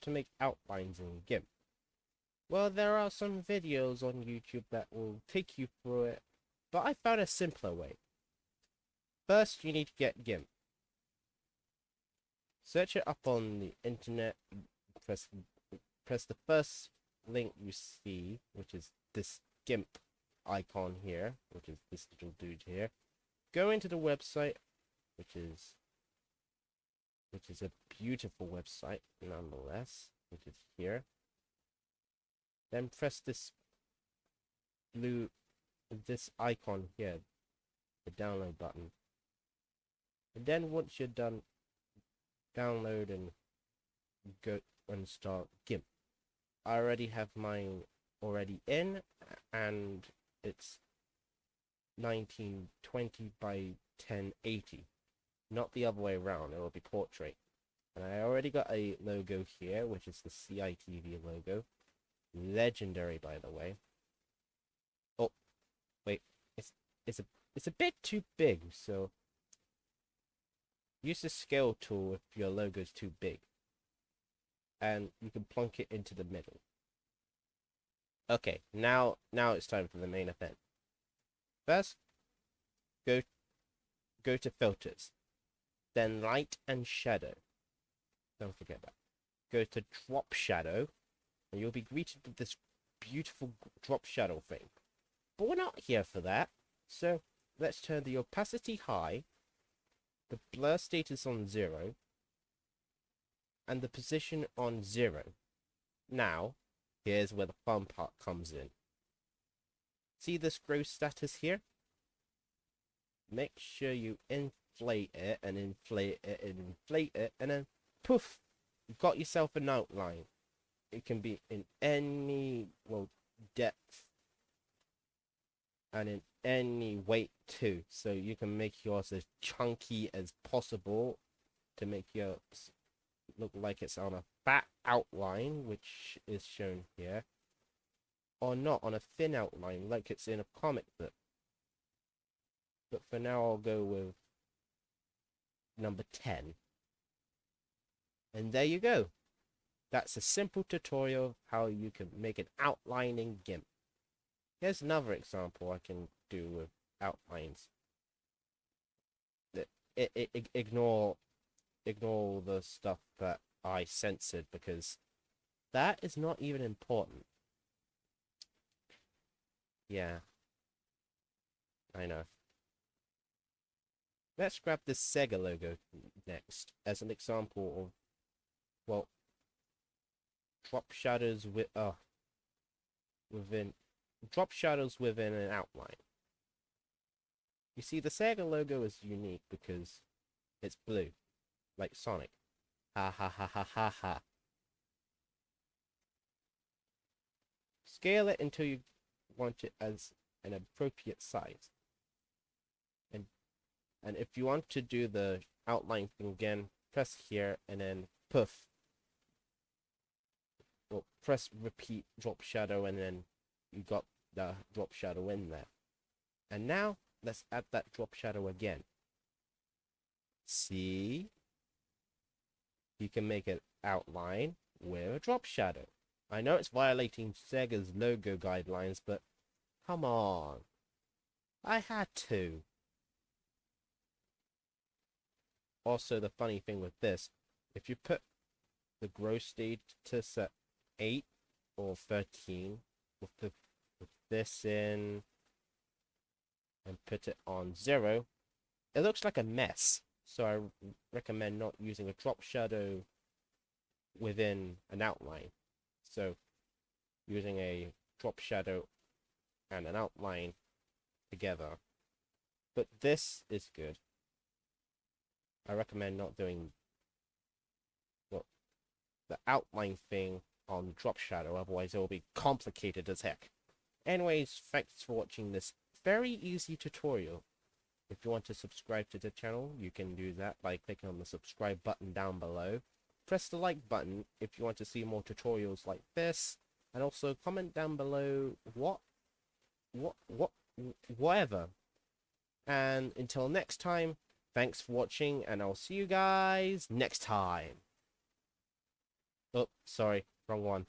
to make outlines in Gimp. Well, there are some videos on YouTube that will take you through it, but I found a simpler way. First, you need to get Gimp. Search it up on the internet, press the first link you see, which is this Gimp icon here, which is this little dude here. Go into the website, which is a beautiful website nonetheless, which is here. Then press this icon here, the download button. And then once you're done, download and go and start Gimp. I already have mine already in, and it's 1920 by 1080. Not the other way around, it will be portrait. And I already got a logo here, which is the CITV logo. Legendary, by the way. Oh, wait, it's a bit too big, so use the scale tool if your logo is too big. And you can plunk it into the middle. Okay, now it's time for the main event. First, go to filters. Then light and shadow. Don't forget that. Go to drop shadow, and you'll be greeted with this beautiful drop shadow thing. But we're not here for that. So let's turn the opacity high, the blur status on 0, and the position on 0. Now, here's where the fun part comes in. See this grow status here? Make sure you inflate it and inflate it and inflate it, and then poof, you've got yourself an outline. It can be in any, well, depth and in any weight too, so you can make yours as chunky as possible to make yours look like it's on a fat outline, which is shown here, or not on a thin outline like it's in a comic book. But for now I'll go with number 10. And there you go. That's a simple tutorial of how you can make an outline in Gimp. Here's another example I can do with outlines. Ignore the stuff that I censored, because that is not even important. Yeah, I know. Let's grab this Sega logo next as an example of, well, drop shadows within an outline. You see, the Sega logo is unique because it's blue, like Sonic. Ha ha ha ha ha ha. Scale it until you want it as an appropriate size. And if you want to do the outline thing again, press here and then poof. Well, press repeat drop shadow, and then you got the drop shadow in there. And now let's add that drop shadow again. See? You can make an outline with a drop shadow. I know it's violating Sega's logo guidelines, but come on. I had to. Also, the funny thing with this, if you put the grow status at 8 or 13, with this in, and put it on 0, it looks like a mess. So I recommend not using a drop shadow within an outline. So using a drop shadow and an outline together. But this is good. I recommend not doing, well, the outline thing on drop shadow, otherwise it will be complicated as heck. Anyways, thanks for watching this very easy tutorial. If you want to subscribe to the channel, you can do that by clicking on the subscribe button down below. Press the like button if you want to see more tutorials like this, and also comment down below whatever. And until next time, thanks for watching, and I'll see you guys next time. Oh, sorry, wrong one.